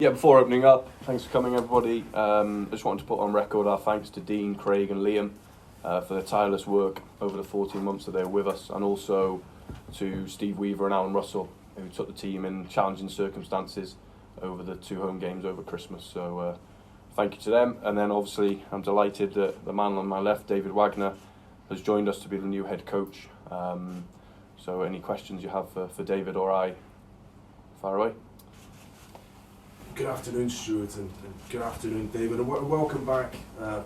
Yeah, before opening up, thanks for coming, everybody. I just wanted to put on record our thanks to Dean, Craig and Liam for their tireless work over the 14 months that they were with us, and also to Steve Weaver and Alan Russell, who took the team in challenging circumstances over the 2 home games over Christmas. So thank you to them. And then obviously I'm delighted that the man on my left, David Wagner, has joined us to be the new head coach. So any questions you have for David or I, fire away. Good afternoon, Stuart, and good afternoon, David, and welcome back,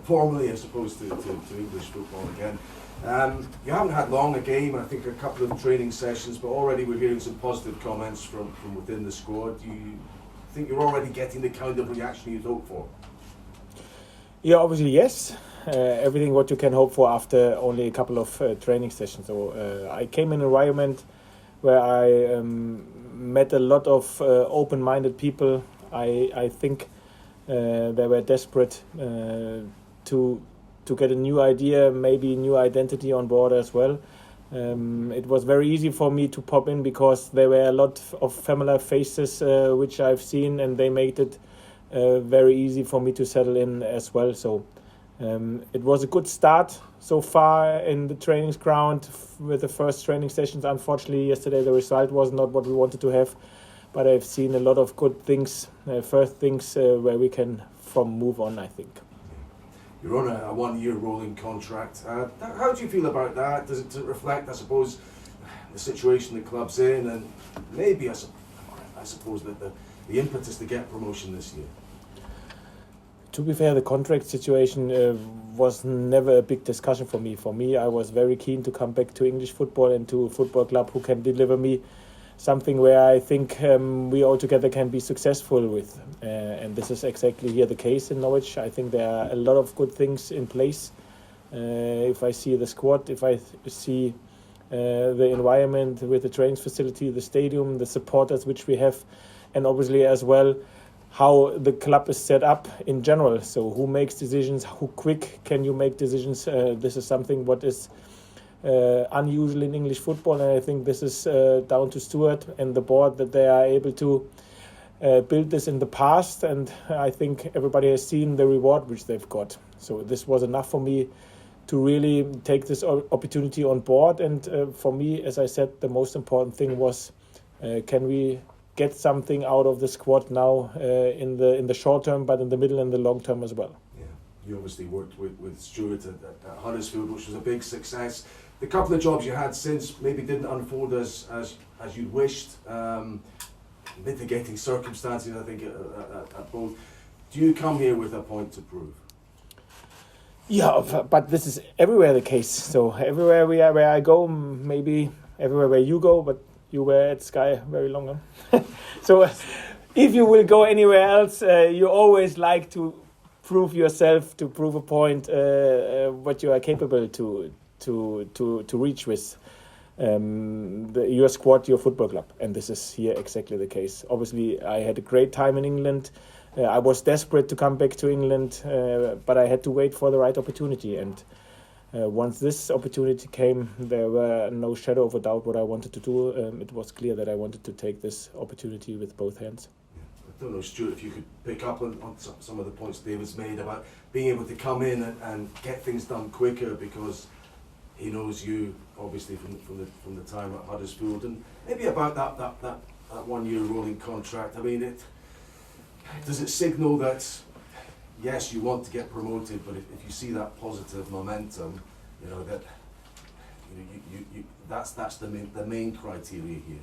formally, I suppose, to English football again. You haven't had long a game, I think a couple of training sessions, but already we're hearing some positive comments from within the squad. Do you think you're already getting the kind of reaction you'd hoped for? Yeah, obviously, yes. Everything what you can hope for after only a couple of training sessions. So I came in an environment where I met a lot of open-minded people. I think they were desperate to get a new idea, maybe a new identity on board as well. It was very easy for me to pop in because there were a lot of familiar faces which I've seen, and they made it very easy for me to settle in as well. So it was a good start so far in the training ground with the first training sessions. Unfortunately, yesterday the result was not what we wanted to have. But I've seen a lot of good things, first things where we can move on, I think. You're on a 1-year rolling contract. How do you feel about that? Does it reflect, I suppose, the situation the club's in, and maybe, I suppose, that the impetus to get promotion this year? To be fair, the contract situation was never a big discussion for me. For me, I was very keen to come back to English football and to a football club who can deliver me something where I think we all together can be successful with. And this is exactly here the case in Norwich. I think there are a lot of good things in place. If I see the squad, if I see the environment with the training facility, the stadium, the supporters which we have, and obviously as well how the club is set up in general. So who makes decisions, how quick can you make decisions? This is something what is unusual in English football, and I think this is down to Stuart and the board that they are able to build this in the past, and I think everybody has seen the reward which they've got. So this was enough for me to really take this opportunity on board, and for me, as I said, the most important thing was can we get something out of the squad now in the short term, but in the middle and the long term as well. Yeah, you obviously worked with Stuart at Huddersfield, which was a big success. The couple of jobs you had since maybe didn't unfold as you'd wished. Mitigating circumstances, I think, at both. Do you come here with a point to prove? Yeah, but this is everywhere the case. So everywhere where I go, maybe everywhere where you go, but you were at Sky very long. So if you will go anywhere else, you always like to prove yourself, to prove a point, what you are capable to reach with your squad, your football club, and this is here exactly the case. Obviously, I had a great time in England. I was desperate to come back to England, but I had to wait for the right opportunity. And once this opportunity came, there were no shadow of a doubt what I wanted to do. It was clear that I wanted to take this opportunity with both hands. I don't know, Stuart, if you could pick up on some of the points David's made about being able to come in and get things done quicker, because he knows you obviously from the time at Huddersfield, and maybe about that 1-year rolling contract. I mean, does it signal that yes, you want to get promoted, but if you see that positive momentum, you know that that's the main criteria here.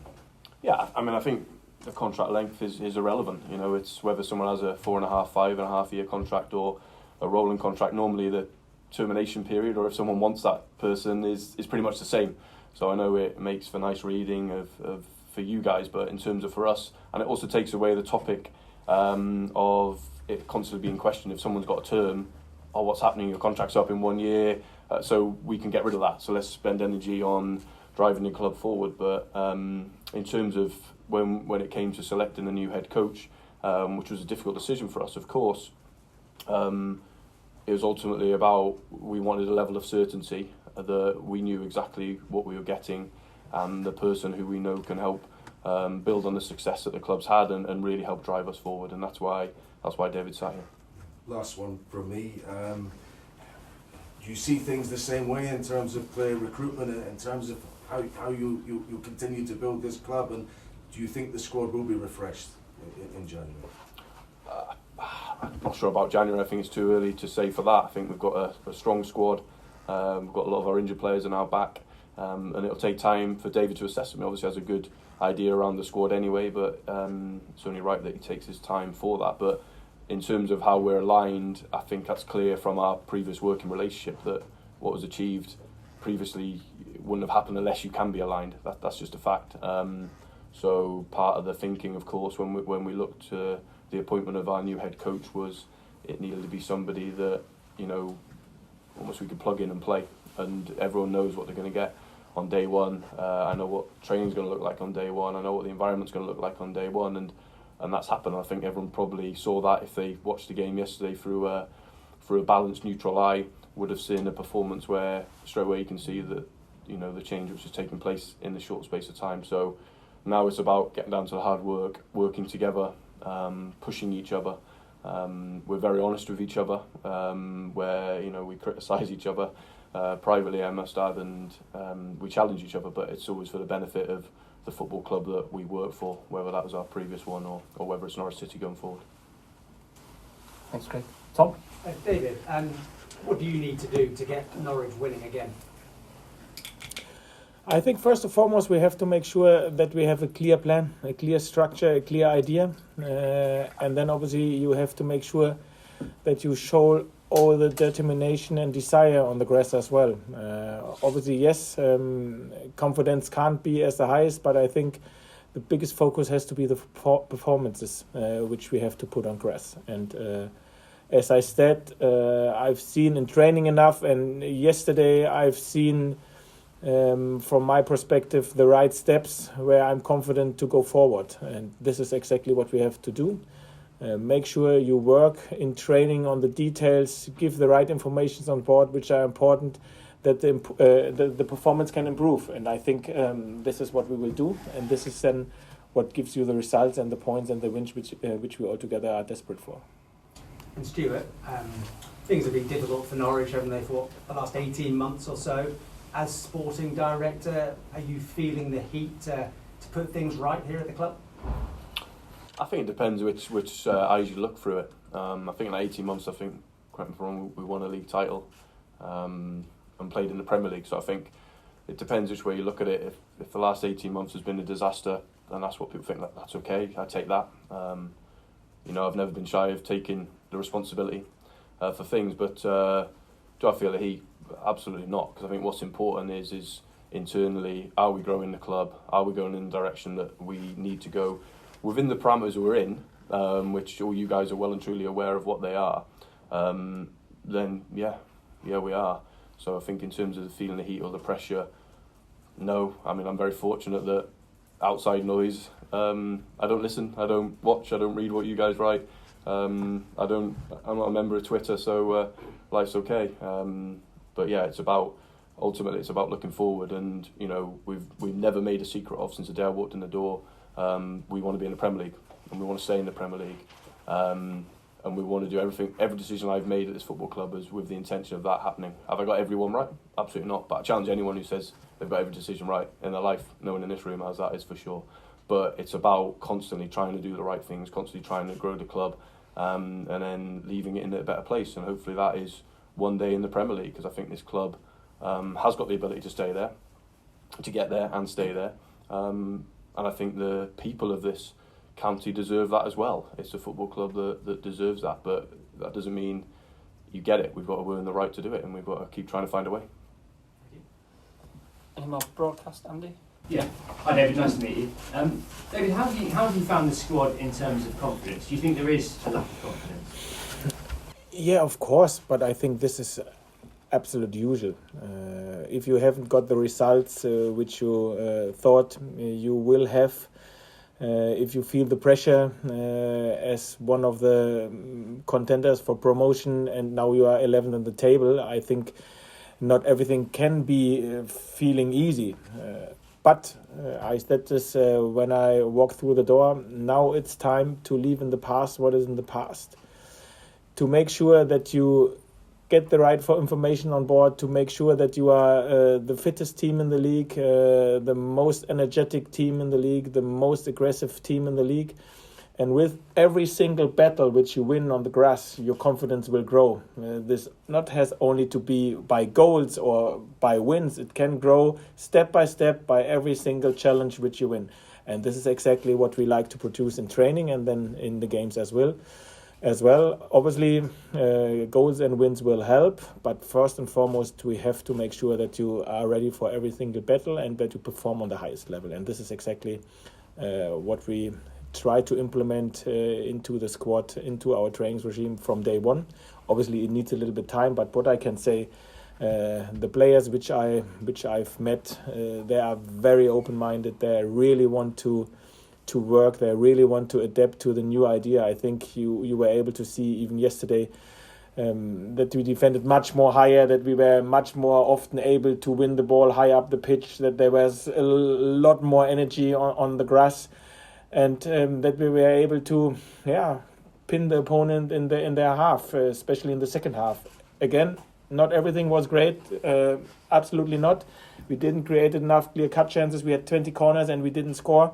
Yeah, I mean, I think the contract length is irrelevant. You know, it's whether someone has a 4.5, 5.5 year contract or a rolling contract. Normally the termination period, or if someone wants that person, is pretty much the same. So I know it makes for nice reading of for you guys, but in terms of for us, and it also takes away the topic of it constantly being questioned if someone's got a term, oh, what's happening, your contract's up in 1 year, so we can get rid of that. So let's spend energy on driving the club forward. But in terms of when it came to selecting a new head coach, which was a difficult decision for us, of course, it was ultimately about, we wanted a level of certainty that we knew exactly what we were getting, and the person who we know can help build on the success that the club's had and really help drive us forward. And that's why David's sat here. Last one from me. Do you see things the same way in terms of player recruitment, in terms of how you continue to build this club, and do you think the squad will be refreshed in January? I'm not sure about January. I think it's too early to say for that. I think we've got a strong squad. We've got a lot of our injured players are now back, and it'll take time for David to assess them. He obviously has a good idea around the squad anyway, but it's only right that he takes his time for that. But in terms of how we're aligned, I think that's clear from our previous working relationship that what was achieved previously wouldn't have happened unless you can be aligned. That's just a fact. So part of the thinking, of course, when we looked to the appointment of our new head coach, was it needed to be somebody that, you know, almost we could plug in and play, and everyone knows what they're going to get on day one. I know what training's going to look like on day one. I know what the environment's going to look like on day one, and that's happened. I think everyone probably saw that if they watched the game yesterday through a balanced, neutral eye, would have seen a performance where straight away you can see that, you know, the change which has taken place in the short space of time. So now it's about getting down to the hard work, working together, pushing each other. We're very honest with each other, where, you know, we criticise each other privately, I must add, and we challenge each other, but it's always for the benefit of the football club that we work for, whether that was our previous one or whether it's Norwich City going forward. Thanks, Craig. Tom? David, what do you need to do to get Norwich winning again? I think first and foremost we have to make sure that we have a clear plan, a clear structure, a clear idea, and then obviously you have to make sure that you show all the determination and desire on the grass as well. Obviously, yes, confidence can't be as the highest, but I think the biggest focus has to be the performances which we have to put on grass. And as I said, I've seen in training enough, and yesterday I've seen, from my perspective, the right steps where I'm confident to go forward. And this is exactly what we have to do. Make sure you work in training on the details, give the right information on board, which are important, that the performance can improve. And I think this is what we will do. And this is then what gives you the results and the points and the wins which we all together are desperate for. And Stuart, things have been difficult for Norwich, haven't they, for the last 18 months or so. As sporting director, are you feeling the heat to put things right here at the club? I think it depends which eyes you look through it. I think in 18 months, correct me if I'm wrong, we won a league title and played in the Premier League. So I think it depends which way you look at it. If the last 18 months has been a disaster, then that's what people think. That's okay. I take that. You know, I've never been shy of taking the responsibility for things. But do I feel the heat? Absolutely not. Because I think what's important is internally, are we growing the club? Are we going in the direction that we need to go? Within the parameters we're in, which all you guys are well and truly aware of what they are, then yeah, we are. So I think in terms of the feeling the heat or the pressure, no. I mean, I'm very fortunate that outside noise, I don't listen, I don't watch, I don't read what you guys write. I'm not a member of Twitter, so life's okay. But yeah, ultimately it's about looking forward, and you know, we've never made a secret of since the day I walked in the door. We want to be in the Premier League, and we want to stay in the Premier League, and we want to do every decision I've made at this football club is with the intention of that happening. Have I got everyone right? Absolutely not, but I challenge anyone who says they've got every decision right in their life. No one in this room has, that is for sure. But it's about constantly trying to do the right things, constantly trying to grow the club, and then leaving it in a better place, and hopefully that is one day in the Premier League, because I think this club has got the ability to stay there, to get there and stay there. And I think the people of this county deserve that as well. It's a football club that deserves that, but that doesn't mean you get it. We've got to earn the right to do it, and we've got to keep trying to find a way. Any more broadcast, Andy? Yeah. Hi David, nice to meet you. David, how have you found the squad in terms of confidence? Do you think there is a lack of confidence? Yeah, of course, but I think this is absolute usual. If you haven't got the results which you thought you will have, if you feel the pressure as one of the contenders for promotion and now you are 11th on the table, I think not everything can be feeling easy. But I said this when I walked through the door. Now it's time to leave in the past what is in the past. To make sure that you get the right information on board, to make sure that you are the fittest team in the league, the most energetic team in the league, the most aggressive team in the league. And with every single battle which you win on the grass, your confidence will grow. This not has only to be by goals or by wins. It can grow step by step by every single challenge which you win. And this is exactly what we like to produce in training and then in the games as well. Obviously, goals and wins will help, but first and foremost, we have to make sure that you are ready for every single battle and that you perform on the highest level. And this is exactly what we try to implement into the squad, into our training regime from day one. Obviously, it needs a little bit of time, but what I can say, the players which I've met, they are very open-minded. They really want to work. They really want to adapt to the new idea. I think you were able to see even yesterday that we defended much more higher, that we were much more often able to win the ball high up the pitch, that there was a lot more energy on the grass, and that we were able to pin the opponent in their half, especially in the second half. Again, not everything was great, absolutely not. We didn't create enough clear-cut chances. We had 20 corners and we didn't score.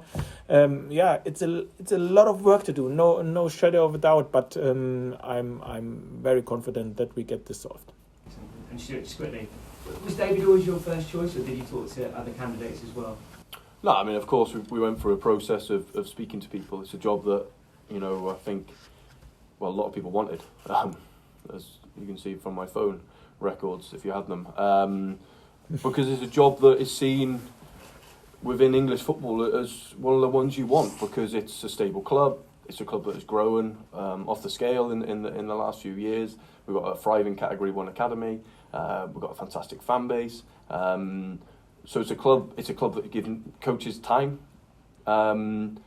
It's a lot of work to do, no shadow of a doubt. But I'm very confident that we get this solved. And Stuart, just quickly, was David always your first choice, or did you talk to other candidates as well? No, I mean, of course, we went through a process of speaking to people. It's a job that, I think, a lot of people wanted, as you can see from my phone records, if you had them. Because it's a job that is seen within English football as one of the ones you want, because it's a stable club. It's a club that has grown off the scale in the last few years. We've got a thriving Category 1 academy. We've got a fantastic fan base. So it's a club that gives coaches time. And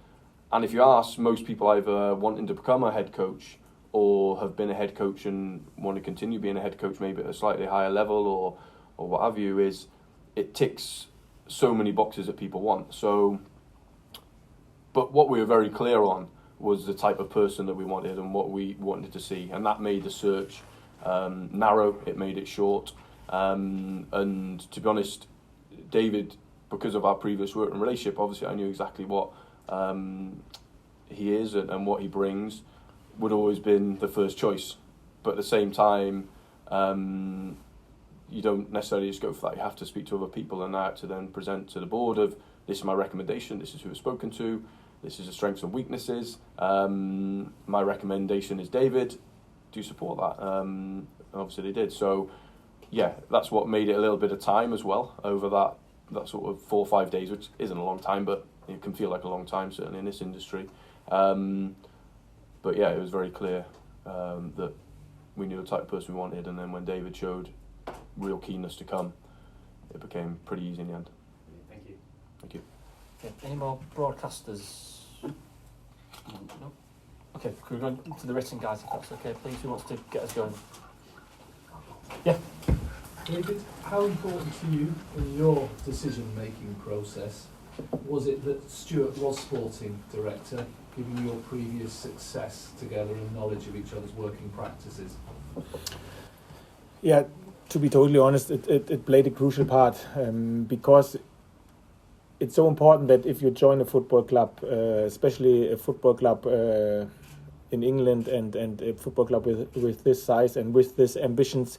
if you ask most people either wanting to become a head coach or have been a head coach and want to continue being a head coach maybe at a slightly higher level or what have you, is it ticks so many boxes that people want. So, but what we were very clear on was the type of person that we wanted and what we wanted to see, and that made the search narrow. It made it short, and to be honest, David, because of our previous working relationship, obviously I knew exactly what he is and what he brings, would always been the first choice. But at the same time, you don't necessarily just go for that. You have to speak to other people and to then present to the board of, this is my recommendation, this is who I've spoken to, this is the strengths and weaknesses. My recommendation is David. Do you support that? Obviously they did. So yeah, that's what made it a little bit of time as well over that sort of 4 or 5 days, which isn't a long time, but it can feel like a long time, certainly in this industry. But yeah, it was very clear that we knew the type of person we wanted, and then when David showed real keenness to come, it became pretty easy in the end. Thank you. Thank you. Okay, any more broadcasters? No. Okay, can we go to the written guys if that's okay, please? Who wants to get us going? Yeah. David, how important to you in your decision-making process was it that Stuart was sporting director, given your previous success together and knowledge of each other's working practices? Yeah, to be totally honest, it played a crucial part because it's so important that if you join a football club, especially a football club in England and a football club with this size and with this ambitions,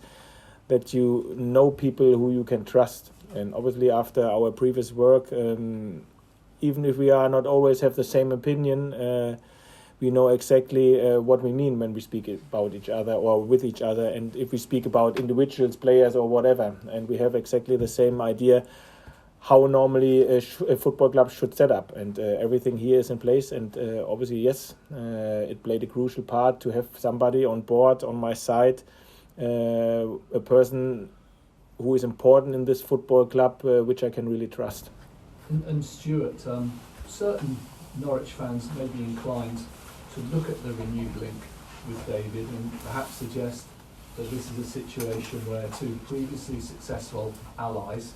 that you know people who you can trust. And obviously after our previous work, even if we are not always have the same opinion, we know exactly what we mean when we speak about each other or with each other, and if we speak about individuals, players or whatever, and we have exactly the same idea how normally a football club should set up, and everything here is in place. And obviously, yes, it played a crucial part to have somebody on board on my side, a person who is important in this football club, which I can really trust. And Stuart, certain Norwich fans may be inclined to look at the renewed link with David and perhaps suggest that this is a situation where two previously successful allies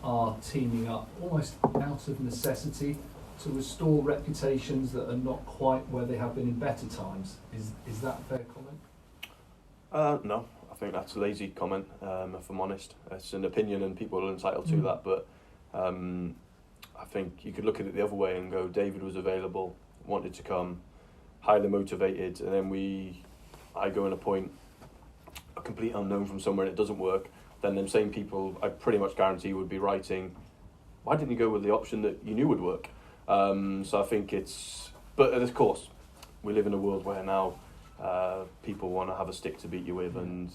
are teaming up almost out of necessity to restore reputations that are not quite where they have been in better times. Is that a fair comment? No, I think that's a lazy comment, if I'm honest. It's an opinion and people are entitled to that, but I think you could look at it the other way and go, David was available, wanted to come, highly motivated, and then I go and appoint a complete unknown from somewhere and it doesn't work, then them same people, I pretty much guarantee, would be writing, why didn't you go with the option that you knew would work? So I think but of course, we live in a world where now people want to have a stick to beat you with, and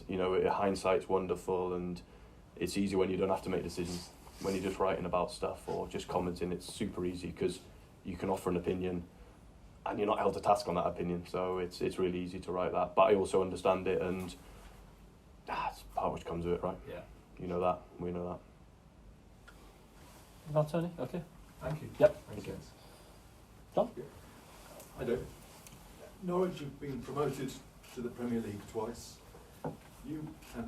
hindsight's wonderful, and it's easy when you don't have to make decisions. When you're just writing about stuff or just commenting, it's super easy because you can offer an opinion and you're not held to task on that opinion, so it's really easy to write that. But I also understand it, and that's part which comes with it, right? Yeah. You know that, we know that. Now, Tony, okay. Thank you. Yep. Makes sense. John? I don't. Norwich have been promoted to the Premier League twice.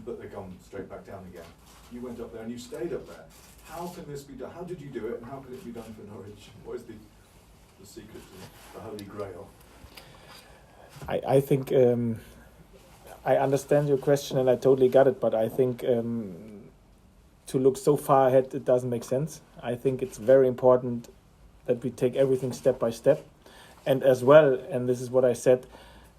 But they've gone straight back down again. You went up there and you stayed up there. How can this be done? How did you do it, and how can it be done for Norwich? What is the secret to the Holy Grail? I think I understand your question and I totally got it, but I think to look so far ahead, it doesn't make sense. I think it's very important that we take everything step by step. And as well, and this is what I said,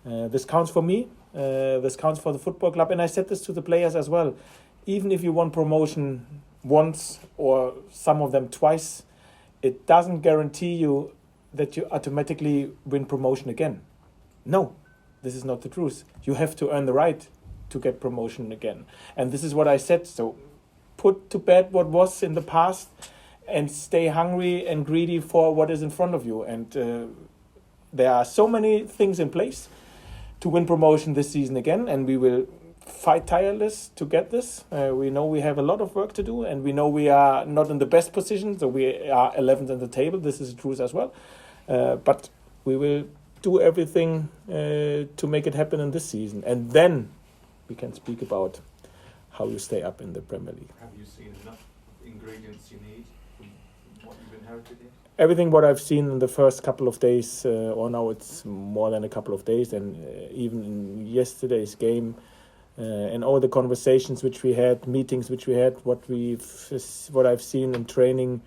this counts for me, this counts for the football club, and I said this to the players as well. Even if you won promotion once or some of them twice, it doesn't guarantee you that you automatically win promotion again. No, this is not the truth. You have to earn the right to get promotion again. And this is what I said. So put to bed what was in the past and stay hungry and greedy for what is in front of you. And there are so many things in place to win promotion this season again, and we will fight tireless to get this. We know we have a lot of work to do, and we know we are not in the best position, so we are 11th on the table. This is the truth as well. But we will do everything to make it happen in this season, and then we can speak about how you stay up in the Premier League. Have you seen enough ingredients you need from what you've inherited here? Everything what I've seen in the first couple of days, or now it's more than a couple of days, and even in yesterday's game, and all the conversations which we had, meetings which we had, what I've seen in training,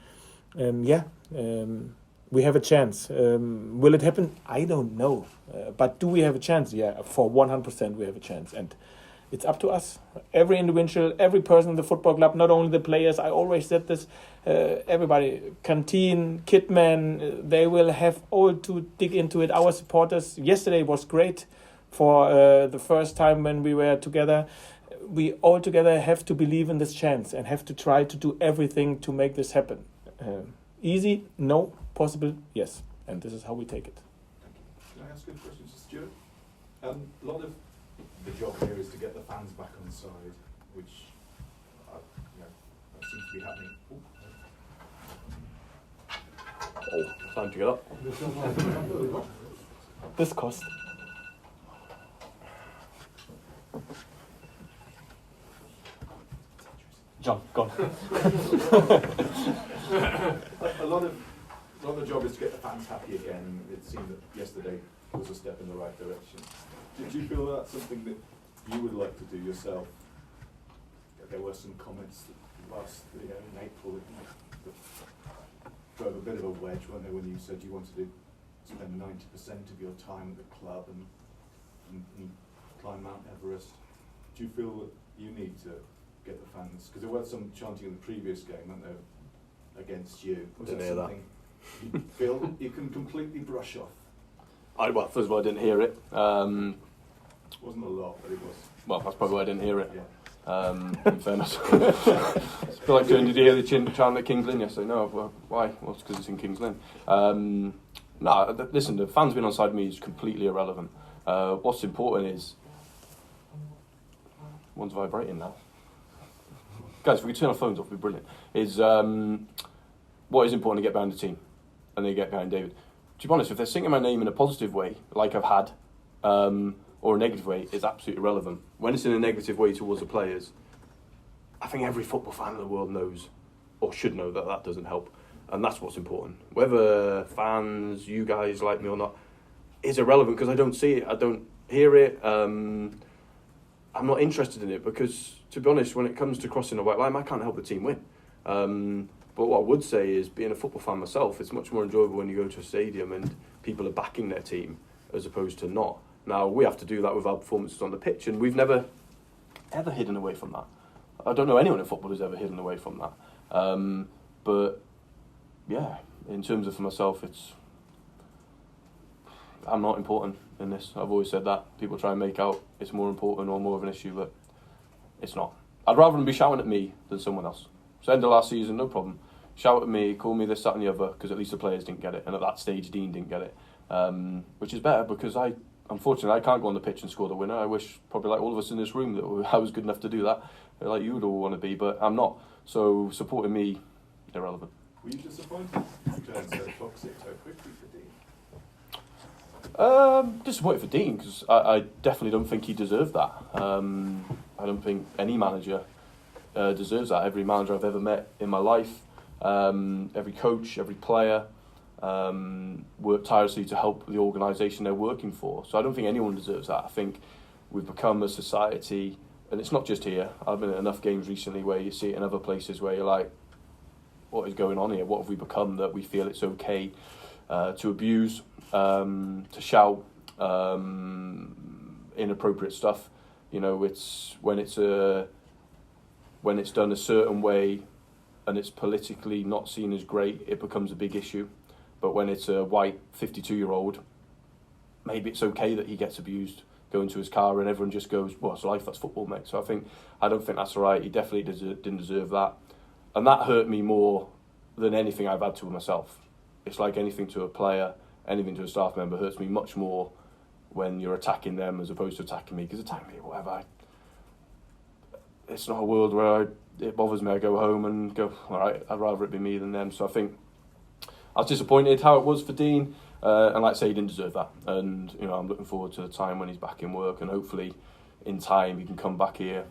we have a chance. Will it happen? I don't know. But do we have a chance? Yeah, for 100% we have a chance. And it's up to us. Every individual, every person in the football club, not only the players, I always said this, everybody, canteen, kitman, they will have all to dig into it. Our supporters, yesterday was great for the first time when we were together. We all together have to believe in this chance and have to try to do everything to make this happen. Easy? No. Possible? Yes. And this is how we take it. Thank you. Can I ask a question to Stuart? A lot of the job here is to get the fans back on side, which that seems to be happening. Oh, time to get up. This cost. John, go on. A lot of the job is to get the fans happy again, and it seemed that yesterday was a step in the right direction. Did you feel that's something that you would like to do yourself? There were some comments in April that drove a bit of a wedge, weren't there, when you said you wanted to spend 90% of your time at the club and climb Mount Everest. Do you feel that you need to get the fans? Because there was some chanting in the previous game, weren't there, against you? Was Didn't that hear that. something you feel you can completely brush off? Well, first of all, I didn't hear it. Wasn't a lot, but it was. Well, that's probably why I didn't hear it. Yeah. In fairness. It's like, did you hear the chant at King's Lynn yesterday? No, well, why? Well, it's because it's in King's Lynn. Listen, the fans being on side of me is completely irrelevant. What's important is... One's vibrating now. Guys, if we could turn our phones off, it'd be brilliant. What is important to get behind the team, and they get behind David. To be honest, if they're singing my name in a positive way, like I've had, or a negative way, it's absolutely irrelevant. When it's in a negative way towards the players, I think every football fan in the world knows or should know that that doesn't help. And that's what's important. Whether fans, you guys like me or not, is irrelevant because I don't see it, I don't hear it. I'm not interested in it because, to be honest, when it comes to crossing the white line, I can't help the team win. But what I would say is, being a football fan myself, it's much more enjoyable when you go to a stadium and people are backing their team as opposed to not. Now, we have to do that with our performances on the pitch, and we've never, ever hidden away from that. I don't know anyone in football who's ever hidden away from that. But, yeah, in terms of for myself, I'm not important in this. I've always said that. People try and make out it's more important or more of an issue, but it's not. I'd rather them be shouting at me than someone else. So end of last season, no problem. Shout at me, call me this, that and the other, because at least the players didn't get it, and at that stage Dean didn't get it. Which is better because unfortunately I can't go on the pitch and score the winner. I wish, probably like all of us in this room, that I was good enough to do that, like you would all want to be, but I'm not. So supporting me, irrelevant. Were you disappointed to turn so toxic so quickly for Dean? Disappointed for Dean because I definitely don't think he deserved that. I don't think any manager deserves that. Every manager I've ever met in my life, every coach, every player, work tirelessly to help the organisation they're working for. So I don't think anyone deserves that. I think we've become a society, and it's not just here. I've been at enough games recently where you see it in other places where you're like, what is going on here? What have we become that we feel it's okay to abuse, to shout, inappropriate stuff? You know, it's when it's done a certain way and it's politically not seen as great, it becomes a big issue. But when it's a white 52-year-old, maybe it's okay that he gets abused, go into his car and everyone just goes, well, it's life, that's football, mate. So I don't think that's right. He definitely didn't deserve that. And that hurt me more than anything I've had to myself. It's like anything to a player, anything to a staff member hurts me much more when you're attacking them as opposed to attacking me. Because attacking me, whatever, it's not a world where it bothers me. I go home and go, all right, I'd rather it be me than them. So I think I was disappointed how it was for Dean. And like I say, he didn't deserve that. And, you know, I'm looking forward to the time when he's back in work and hopefully in time he can come back here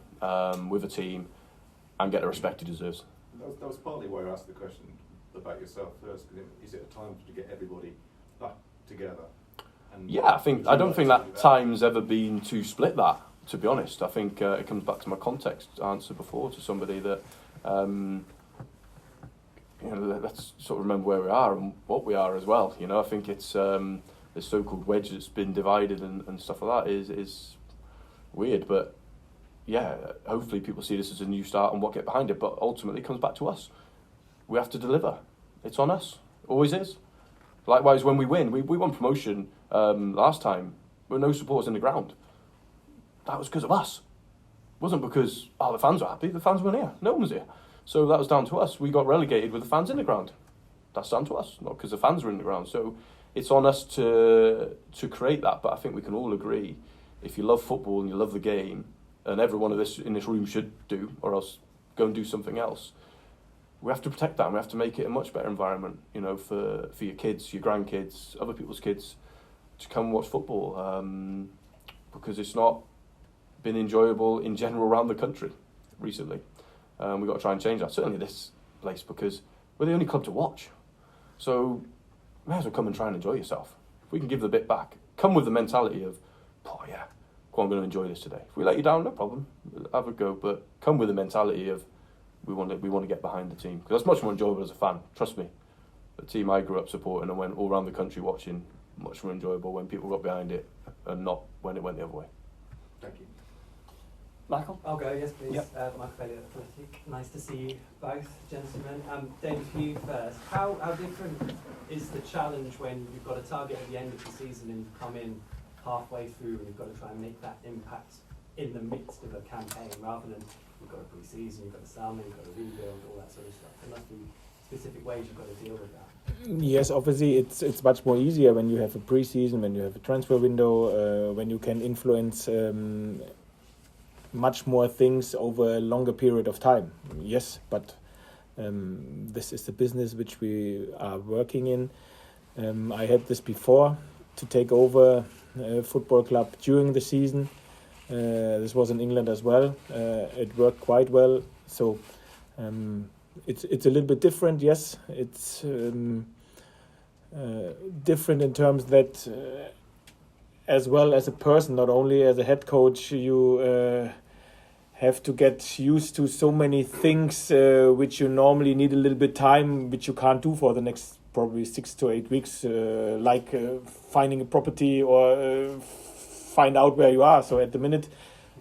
with a team and get the respect he deserves. That was partly why I asked the question about yourself first. Is it a time to get everybody back together? And yeah, I don't think that time's ever been to split that, to be honest. I think it comes back to my context answer before to somebody that, you know, let's sort of remember where we are and what we are as well. You know, I think it's this so-called wedge that's been divided and stuff like that is weird, but yeah, hopefully people see this as a new start and what get behind it, but ultimately it comes back to us. We have to deliver. It's on us. Always is. Likewise, when we win, we won promotion last time with no supporters in the ground. That was because of us. It wasn't because, the fans were happy. The fans weren't here. No one was here. So that was down to us. We got relegated with the fans in the ground. That's down to us, not because the fans were in the ground. So it's on us to create that. But I think we can all agree, if you love football and you love the game, and every one of us in this room should do, or else go and do something else, we have to protect that and we have to make it a much better environment, you know, for your kids, your grandkids, other people's kids to come and watch football, because it's not been enjoyable in general around the country recently. We've got to try and change that, certainly this place, because we're the only club to watch. So you may as well come and try and enjoy yourself. If we can give the bit back, come with the mentality of, oh yeah, I'm going to enjoy this today. If we let you down, no problem, have a go, but come with the mentality of we want to get behind the team, because that's much more enjoyable as a fan. Trust me, the team I grew up supporting and went all around the country watching, much more enjoyable when people got behind it and not when it went the other way. Thank you. Michael? I'll go, yes please. Yep. Michael Bailey at Athletic. Nice to see you both, gentlemen. David, for you first. How different is the challenge when you've got a target at the end of the season and you've come in halfway through and you've got to try and make that impact in the midst of a campaign, rather than you've got a pre-season, you've got a summer, you've got a rebuild, all that sort of stuff? There must be specific ways you've got to deal with that. Yes, obviously it's much more easier when you have a pre-season, when you have a transfer window, when you can influence much more things over a longer period of time. Yes, but this is the business which we are working in. I had this before, to take over a football club during the season. This was in England as well. It worked quite well. So it's a little bit different. Yes, it's different in terms that as well as a person, not only as a head coach, you have to get used to so many things which you normally need a little bit time, which you can't do for the next probably 6 to 8 weeks, like finding a property or find out where you are. So at the minute,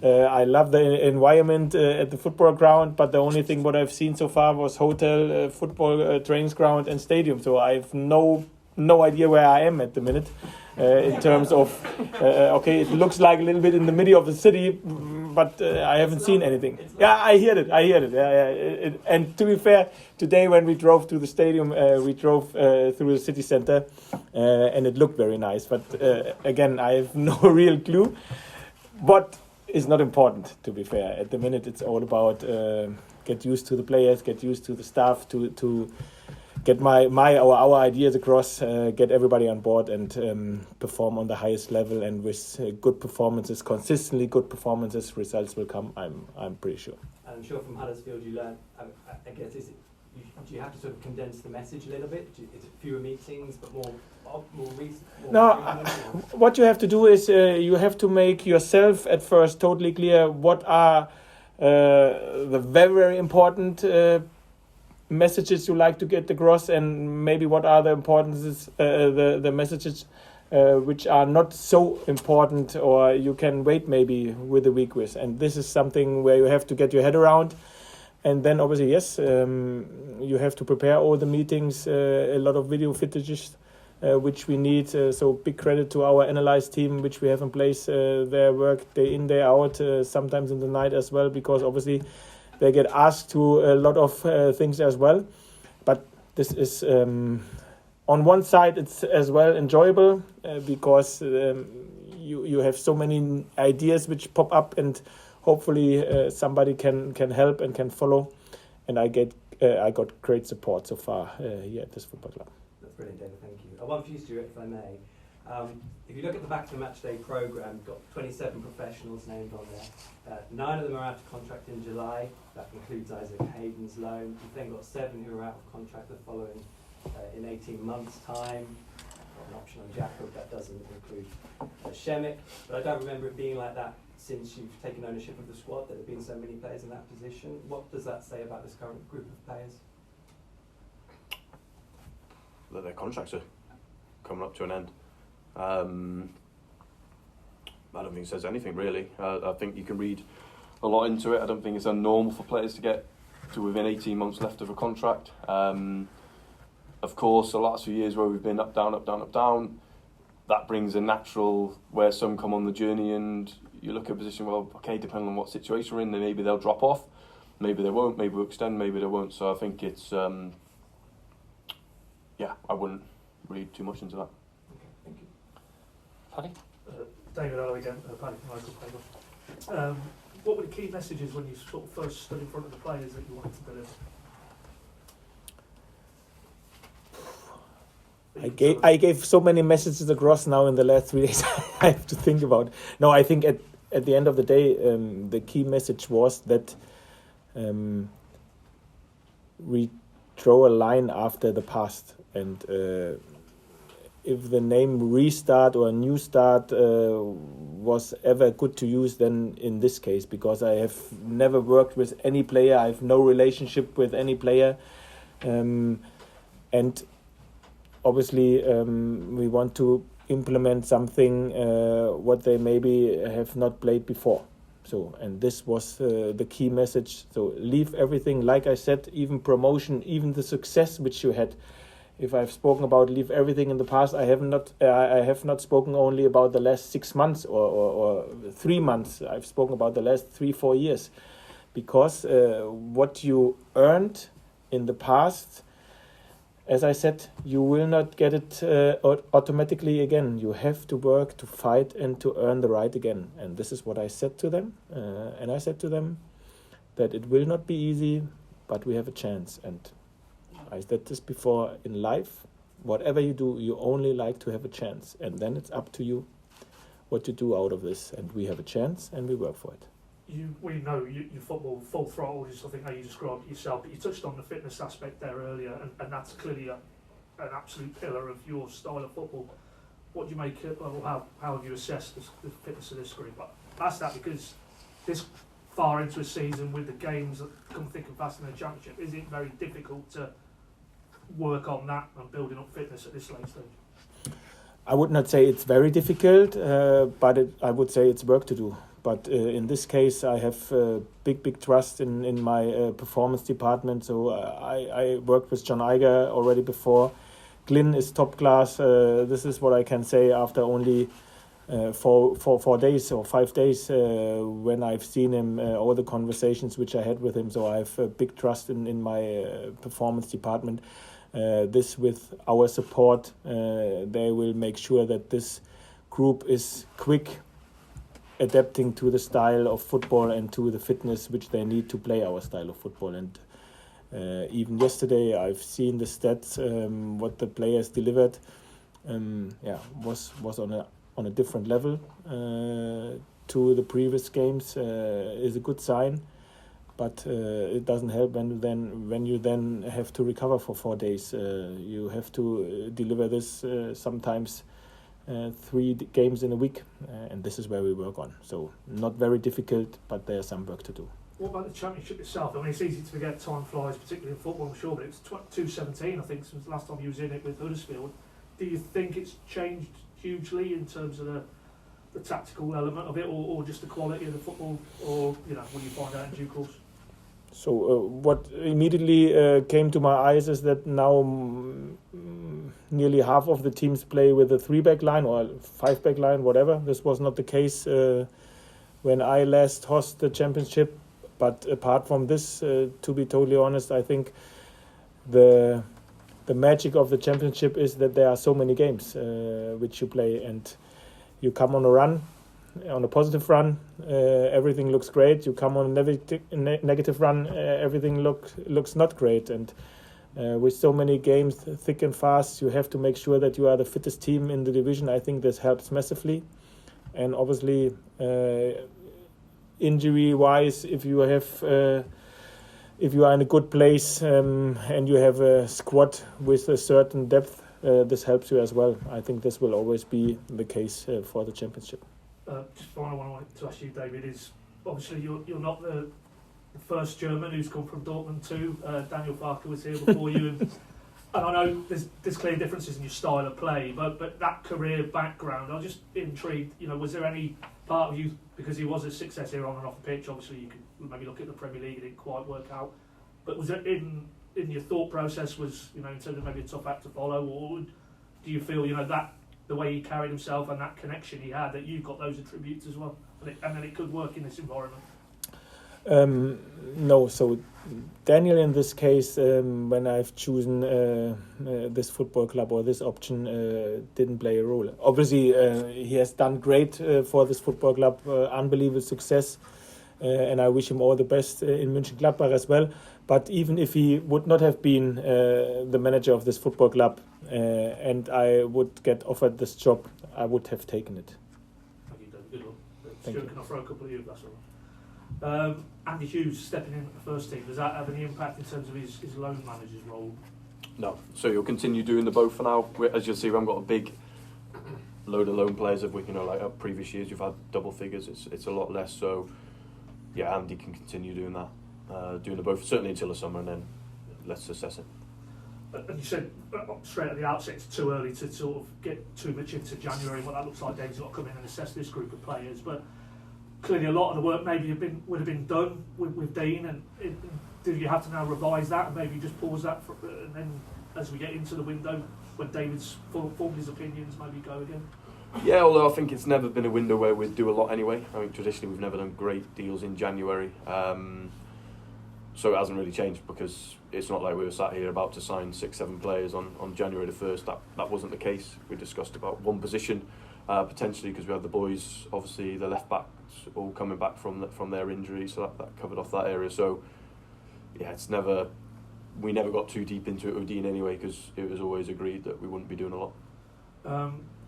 I love the environment at the football ground, but the only thing what I've seen so far was hotel, football trainings ground and stadium. So I have no idea where I am at the minute in terms of, okay, it looks like a little bit in the middle of the city, but I haven't seen anything. Yeah, I heard it. Yeah. And to be fair, today when we drove to the stadium, we drove through the city center and it looked very nice. But again, I have no real clue. But it's not important, to be fair. At the minute, it's all about get used to the players, get used to the staff, to get our ideas across, get everybody on board, and perform on the highest level. And with good performances, consistently good performances, results will come. I'm pretty sure. I'm sure from Huddersfield you learned. I guess do you have to sort of condense the message a little bit? Is it fewer meetings but more recent? What you have to do is you have to make yourself at first totally clear what are the very, very important messages you like to get across, and maybe what are the importances, the messages which are not so important, or you can wait maybe with a week with. And this is something where you have to get your head around. And then obviously, yes, you have to prepare all the meetings, a lot of video footages, which we need. So big credit to our analyze team, which we have in place. Their work day in, day out, sometimes in the night as well, because obviously they get asked to a lot of things as well. But this is, on one side, it's as well enjoyable because you have so many ideas which pop up, and hopefully somebody can help and can follow. And I got great support so far here at this football club. That's brilliant, David. Thank you. One for you, Stuart, if I may. If you look at the back to the matchday programme, you've got 27 professionals named on there. 9 of them are out of contract in July. That includes Isaac Hayden's loan. You've then got 7 who are out of contract the following in 18 months' time. Got an option on Jacob, that doesn't include Shemek. But I don't remember it being like that since you've taken ownership of the squad, there have been so many players in that position. What does that say about this current group of players? That their contracts are coming up to an end. I don't think it says anything really. I think you can read a lot into it. I don't think it's unnormal for players to get to within 18 months left of a contract. Of course, the last few years where we've been up, down, that brings a natural where some come on the journey and you look at a position, well, okay, depending on what situation we're in, then maybe they'll drop off, maybe they won't, maybe we'll extend, maybe they won't. So I think it's, I wouldn't read too much into that. Okay, thank you. Paddy? David Allo again, Paddy from Local Paper. What were the key messages when you sort of first stood in front of the players that you wanted to deliver? I gave so many messages across now in the last 3 days. I have to think about. No, I think at the end of the day, the key message was that we draw a line after the past, and if the name restart or new start was ever good to use, then in this case, because I have never worked with any player, I have no relationship with any player, and obviously, we want to implement something what they maybe have not played before. So, and this was the key message. So, leave everything, like I said, even promotion, even the success which you had. If I've spoken about leave everything in the past, I have not spoken only about the last 6 months or 3 months. I've spoken about the last 3-4 years, because what you earned in the past, as I said, you will not get it automatically again. You have to work, to fight, and to earn the right again. And this is what I said to them. And I said to them that it will not be easy, but we have a chance. And I said this before, in life, whatever you do, you only like to have a chance. And then it's up to you what you do out of this. And we have a chance, and we work for it. we know you football full throttle, just I think how you described it yourself, but you touched on the fitness aspect there earlier, and that's clearly an absolute pillar of your style of football. What do you make it, or how have you assessed the fitness of this group? But ask that because this far into a season with the games that come thick and fast in the Championship, is it very difficult to work on that and building up fitness at this late stage? I would not say it's very difficult, but I would say it's work to do. But in this case, I have big trust in my performance department. So I worked with John Iger already before. Glyn is top class. This is what I can say after only 4 days or 5 days when I've seen him, all the conversations which I had with him. So I have big trust in my performance department. This with our support, they will make sure that this group is quick, adapting to the style of football and to the fitness which they need to play our style of football. And even yesterday, I've seen the stats, what the players delivered. Was on a different level to the previous games. Is a good sign, but it doesn't help when you then have to recover for 4 days. You have to deliver this sometimes 3 games in a week, and this is where we work on. So not very difficult, but there's some work to do. What about the Championship itself? I mean, it's easy to forget time flies, particularly in football, I'm sure, but it's 2-17, I think, since the last time you was in it with Huddersfield. Do you think it's changed hugely in terms of the tactical element of it, or just the quality of the football, or, will you find out in due course? So what immediately came to my eyes is that now nearly half of the teams play with a 3-back line or 5-back line, whatever. This was not the case when I last hosted the Championship. But apart from this, to be totally honest, I think the magic of the Championship is that there are so many games which you play, and you come on a run, on a positive run, everything looks great. You come on a negative run, everything looks not great. And with so many games, thick and fast, you have to make sure that you are the fittest team in the division. I think this helps massively. And obviously, injury-wise, if you are in a good place and you have a squad with a certain depth, this helps you as well. I think this will always be the case for the Championship. Just final one I wanted to ask you, David, is obviously you're not the first German who's come from Dortmund too. Daniel Farke was here before you, and I know there's clear differences in your style of play, but that career background, I was just intrigued. Was there any part of you, because he was a success here on and off the pitch? Obviously, you could maybe look at the Premier League; it didn't quite work out. But was it in your thought process? Was in terms of maybe a tough act to follow, or do you feel that the way he carried himself and that connection he had, that you've got those attributes as well, and then it could work in this environment? No, so Daniel in this case, when I've chosen this football club or this option, didn't play a role. Obviously, he has done great for this football club, unbelievable success, and I wish him all the best in Mönchengladbach as well. But even if he would not have been the manager of this football club and I would get offered this job, I would have taken it. Thank you, David. Good one. Thank Stuart, you. can I throw a couple of you, if that's all right? Andy Hughes stepping in at the first team, does that have any impact in terms of his loan manager's role? No. So you'll continue doing the both for now. As you'll see, we haven't got a big load of loan players. If we, like previous years, you've had double figures. It's a lot less. So yeah, Andy can continue doing that, doing the both certainly until the summer, and then let's assess it. And you said straight at the outset it's too early to sort of get too much into January and what that looks like. Dave's got to come in and assess this group of players, but clearly a lot of the work maybe would have been done with Dean, and do you have to now revise that and maybe just pause that and then as we get into the window when David's formed his opinions, maybe go again? Yeah, although I think it's never been a window where we'd do a lot anyway. I mean, traditionally we've never done great deals in January, so it hasn't really changed, because it's not like we were sat here about to sign 6-7 players on January the 1st. That wasn't the case. We discussed about one position potentially, because we had the boys, obviously the left backs all coming back from their injury, so that covered off that area. So yeah, we never got too deep into it with Dean anyway, because it was always agreed that we wouldn't be doing a lot.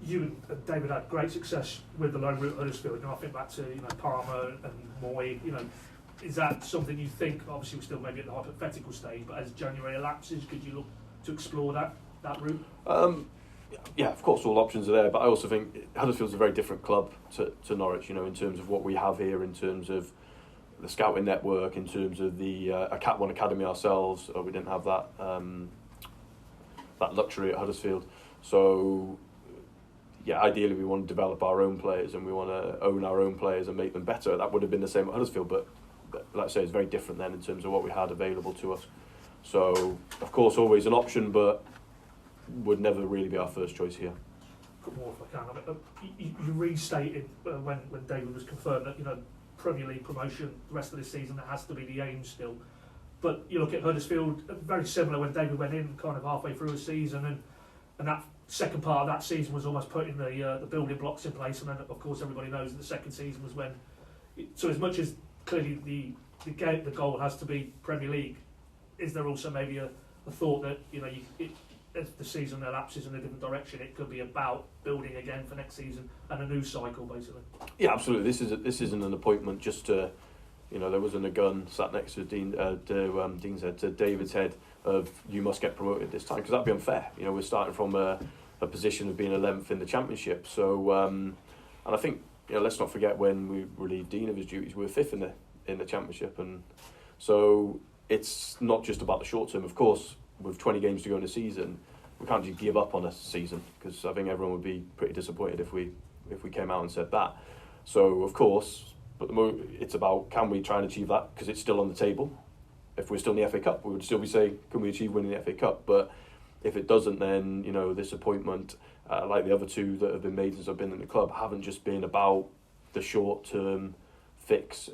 you and David had great success with the loan route at Huddersfield. I think back to Palmer and Moy. Is that something you think? Obviously, we're still maybe at the hypothetical stage, but as January elapses, could you look to explore that route? Yeah, of course, all options are there, but I also think Huddersfield's a very different club to Norwich. In terms of what we have here, in terms of the scouting network, in terms of the one academy ourselves. We didn't have that luxury at Huddersfield. So, yeah, ideally we want to develop our own players and we want to own our own players and make them better. That would have been the same at Huddersfield, but like I say, it's very different then in terms of what we had available to us. So, of course, always an option, but would never really be our first choice here. Couple more if I can. You restated when David was confirmed that Premier League promotion the rest of this season, that has to be the aim still. But you look at Huddersfield, very similar when David went in kind of halfway through the season, and that second part of that season was almost putting the building blocks in place, and then of course everybody knows that the second season was when. So as much as clearly the goal has to be Premier League, is there also maybe a thought that if the season elapses in a different direction, it could be about building again for next season and a new cycle, basically? Yeah, absolutely. This isn't an appointment just to, there wasn't a gun sat next to Dean's head, to David's head of you must get promoted this time, because that'd be unfair. We're starting from a position of being 11th in the Championship. So, and I think let's not forget when we relieved Dean of his duties, we were 5th in the Championship, and so it's not just about the short term. Of course, with 20 games to go in a season, we can't just give up on a season, because I think everyone would be pretty disappointed if we came out and said that. So of course, but it's about, can we try and achieve that, because it's still on the table. If we're still in the FA Cup, we would still be saying, can we achieve winning the FA Cup? But if it doesn't, then this appointment, like the other two that have been made since I've been in the club, haven't just been about the short term fix.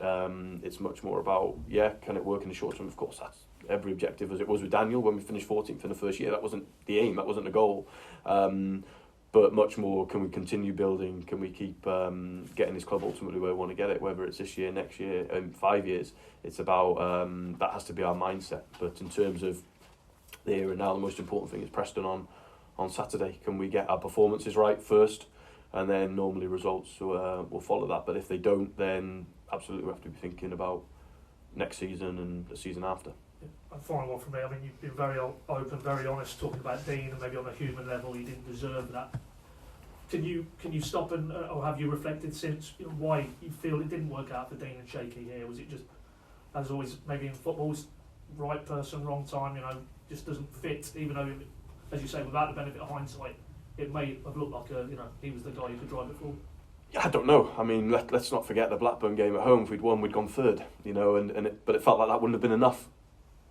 It's much more about, can it work in the short term? Of course, that's every objective, as it was with Daniel when we finished 14th in the first year. That wasn't the aim, that wasn't the goal. But much more, can we continue building? Can we keep getting this club ultimately where we want to get it, whether it's this year, next year, in 5 years? It's about, that has to be our mindset. But in terms of the here and now, the most important thing is Preston on Saturday. Can we get our performances right first? And then normally results will follow that. But if they don't, then absolutely we have to be thinking about next season and the season after. And final one from me. I mean, you've been very open, very honest, talking about Dean, and maybe on a human level he didn't deserve that. Can you stop and or have you reflected since why you feel it didn't work out for Dean and Shaky here? Was it just, as always, maybe in football's right person, wrong time? Just doesn't fit. Even though, as you say, without the benefit of hindsight, it may have looked like he was the guy who could drive it forward. I don't know. I mean, let's not forget the Blackburn game at home. If we'd won, we'd gone third. But it felt like that wouldn't have been enough.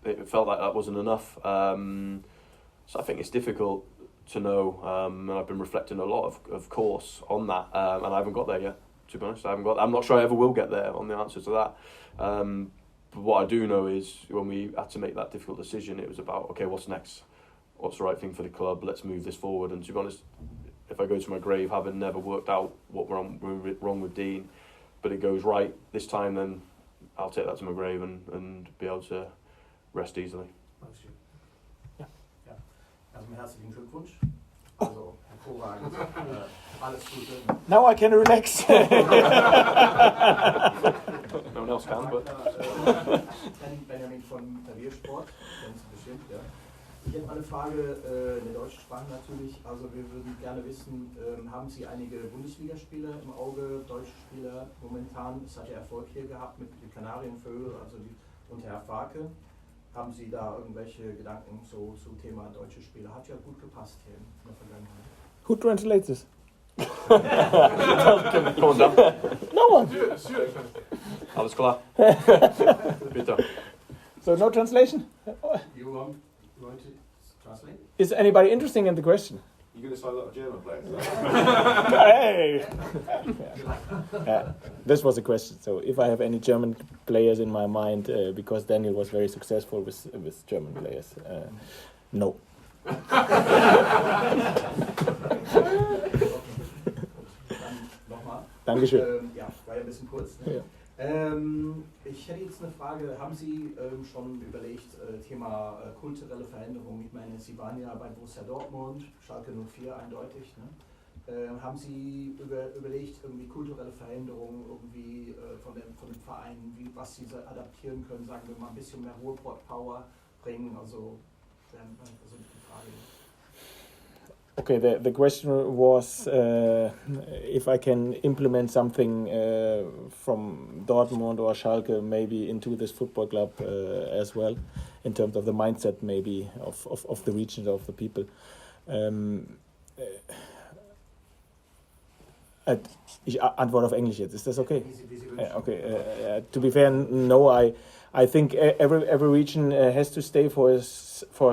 It felt like that wasn't enough. So I think it's difficult to know, and I've been reflecting a lot, of course, on that, and I haven't got there yet, to be honest. I'm not sure I ever will get there on the answer to that. But what I do know is when we had to make that difficult decision, it was about, okay, what's next? What's the right thing for the club? Let's move this forward. And to be honest, if I go to my grave having never worked out what wrong with Dean, but it goes right this time, then I'll take that to my grave and be able to rest easily. Erstmal herzlichen Glückwunsch. Also, hervorragend. Alles Gute. Now I can relax. No one else can, but. Benjamin von Klaviersport, ganz bestimmt, ja. Ich hätte mal eine Frage, eine deutsche Sprache natürlich. Also wir würden gerne wissen, haben Sie einige Bundesligaspieler im Auge, deutsche Spieler momentan? Es hat ja Erfolg hier gehabt mit den Kanarienvögel, und Herr Farke. Haben Sie da irgendwelche Gedanken so zum Thema deutsche Spieler? Hat ja gut gepasst hier in der Vergangenheit. Who translates this? Come on, Dan. No one. Alles klar. Bitte. So no translation? You want to translate? Is anybody interested in the question? You're going to sign a lot of German players. Hey! This was a question. So if I have any German players in my mind, because Daniel was very successful with German players, no. Nochmal. Dankeschön. Ja, war ja ein bisschen kurz. Ne? Ja. Ich hätte jetzt eine Frage, haben Sie schon überlegt, Thema kulturelle Veränderung? Ich meine, Sie waren ja bei Borussia Dortmund, Schalke 04 eindeutig, ne? Haben Sie überlegt, irgendwie kulturelle Veränderungen irgendwie von dem Verein, was Sie adaptieren können, sagen wir mal ein bisschen mehr Ruhrpott-Power bringen? Also die Frage. Okay, the question was if I can implement something from Dortmund or Schalke maybe into this football club as well, in terms of the mindset maybe of the region, of the people. Ich antworte auf Englisch jetzt. Ist das okay? Okay. To be fair, no. I think every region has to stay for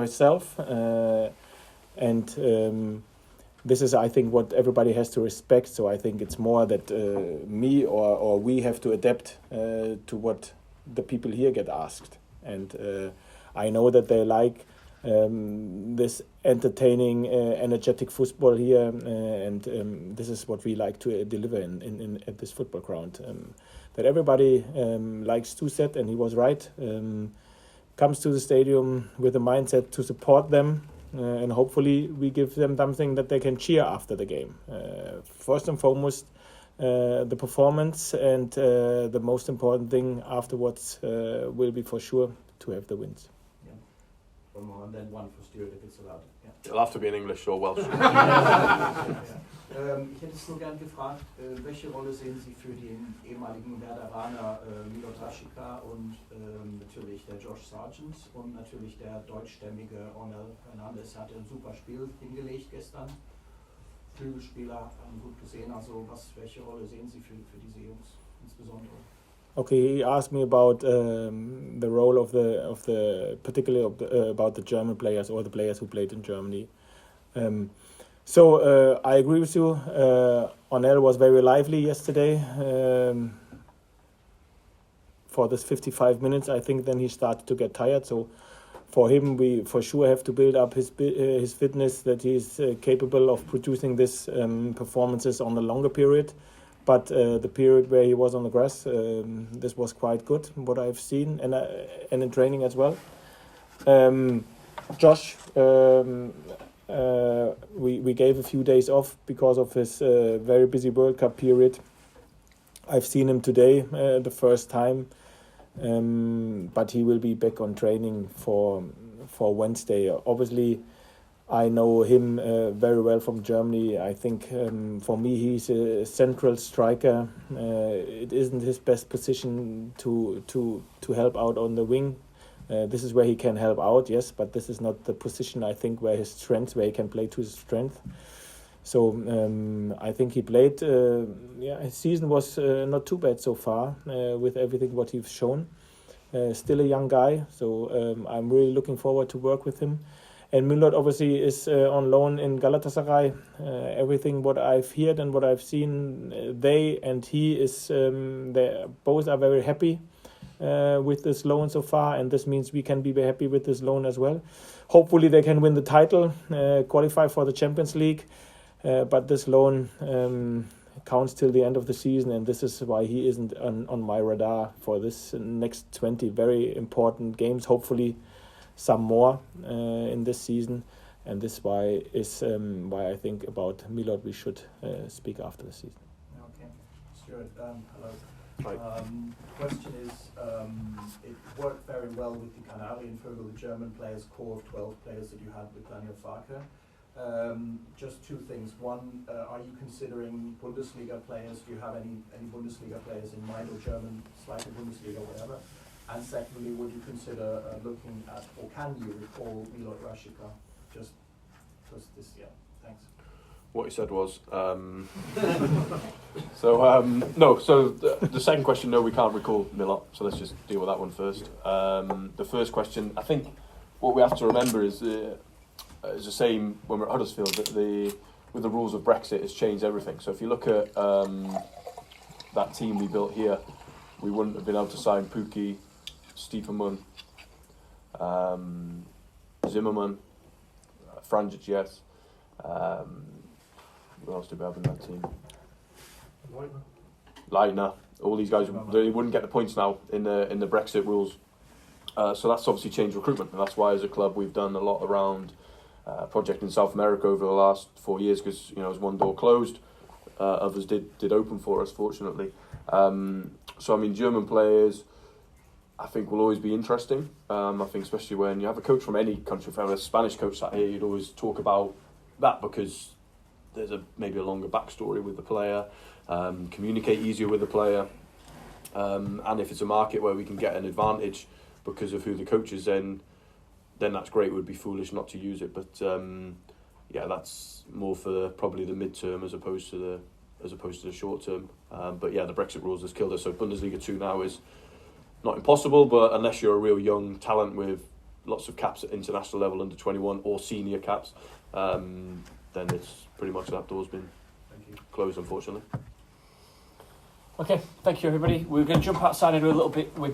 itself, and this is, I think, what everybody has to respect. So I think it's more that me or we have to adapt to what the people here get asked, and I know that they like this entertaining, energetic football here, and this is what we like to deliver in at this football ground. That everybody likes to set, and he was right. Comes to the stadium with a mindset to support them, and hopefully we give them something that they can cheer after the game. First and foremost, the performance, and the most important thing afterwards will be for sure to have the wins. One more, and then one for Stuart, if it's allowed. Yeah. It'll have to be in English or Welsh. Ich hätte es nur gern gefragt, welche Rolle sehen Sie für den ehemaligen Werderaner Milot Rashica und natürlich der Josh Sargent und natürlich der deutschstämmige Onel Hernandez hat ein super Spiel hingelegt gestern. Flügelspieler haben gut gesehen, also welche Rolle sehen Sie für diese Jungs insbesondere? Okay, he asked me about the role of the particularly about the German players or the players who played in Germany. So I agree with you. Onel was very lively yesterday. For this 55 minutes, I think then he started to get tired. So for him, we for sure have to build up his fitness, that he's capable of producing this performances on a longer period. But the period where he was on the grass, this was quite good, what I've seen, and in training as well. Josh, we gave a few days off because of his very busy World Cup period. I've seen him today the first time, but he will be back on training for Wednesday. Obviously, I know him very well from Germany. I think for me he's a central striker. It isn't his best position to help out on the wing. This is where he can help out, yes, but this is not the position, I think, where he can play to his strength. So I think he played. His season was not too bad so far with everything what he's shown. Still a young guy, so I'm really looking forward to work with him. And Milot obviously is on loan in Galatasaray. Everything what I've heard and what I've seen, they and he is, they both are very happy with this loan so far, and this means we can be very happy with this loan as well. Hopefully they can win the title, qualify for the Champions League, but this loan counts till the end of the season, and this is why he isn't on my radar for this next 20 very important games. Hopefully some more in this season, and this why I think about Milot we should speak after the season. Okay, Stuart, hello. Hi. Question is, it worked very well with the Kanarienvögel, the German players, core of 12 players that you had with Daniel Farke. Just two things. One, are you considering Bundesliga players? Do you have any Bundesliga players in mind, or German, slightly Bundesliga, whatever? And secondly, would you consider looking at, or can you recall Milot Rashica? Just this, yeah, thanks. What he said was, no, so the second question, no, we can't recall Milot, so let's just deal with that one first. The first question, I think what we have to remember is the same when we're at Huddersfield, that with the rules of Brexit, it's changed everything. So if you look at that team we built here, we wouldn't have been able to sign Pukki, Stiepermann, Zimmerman, Franjic, yes. Who else did we have in that team? Leitner. All these guys, they wouldn't get the points now in the Brexit rules. So that's obviously changed recruitment, and that's why as a club we've done a lot around project in South America over the last 4 years, because you know, as one door closed, others did open for us, fortunately. So I mean, German players, I think, will always be interesting. I think especially when you have a coach from any country, if I have a Spanish coach sat here, you'd always talk about that because there's maybe a longer backstory with the player, communicate easier with the player, and if it's a market where we can get an advantage because of who the coach is, then that's great. It would be foolish not to use it. But yeah, that's more for probably the mid-term as opposed to the short term. But yeah, the Brexit rules has killed us. So Bundesliga 2 now is not impossible, but unless you're a real young talent with lots of caps at international level under 21 or senior caps, then it's pretty much that door's been closed, unfortunately. Okay, thank you everybody. We're going to jump outside and do a little bit with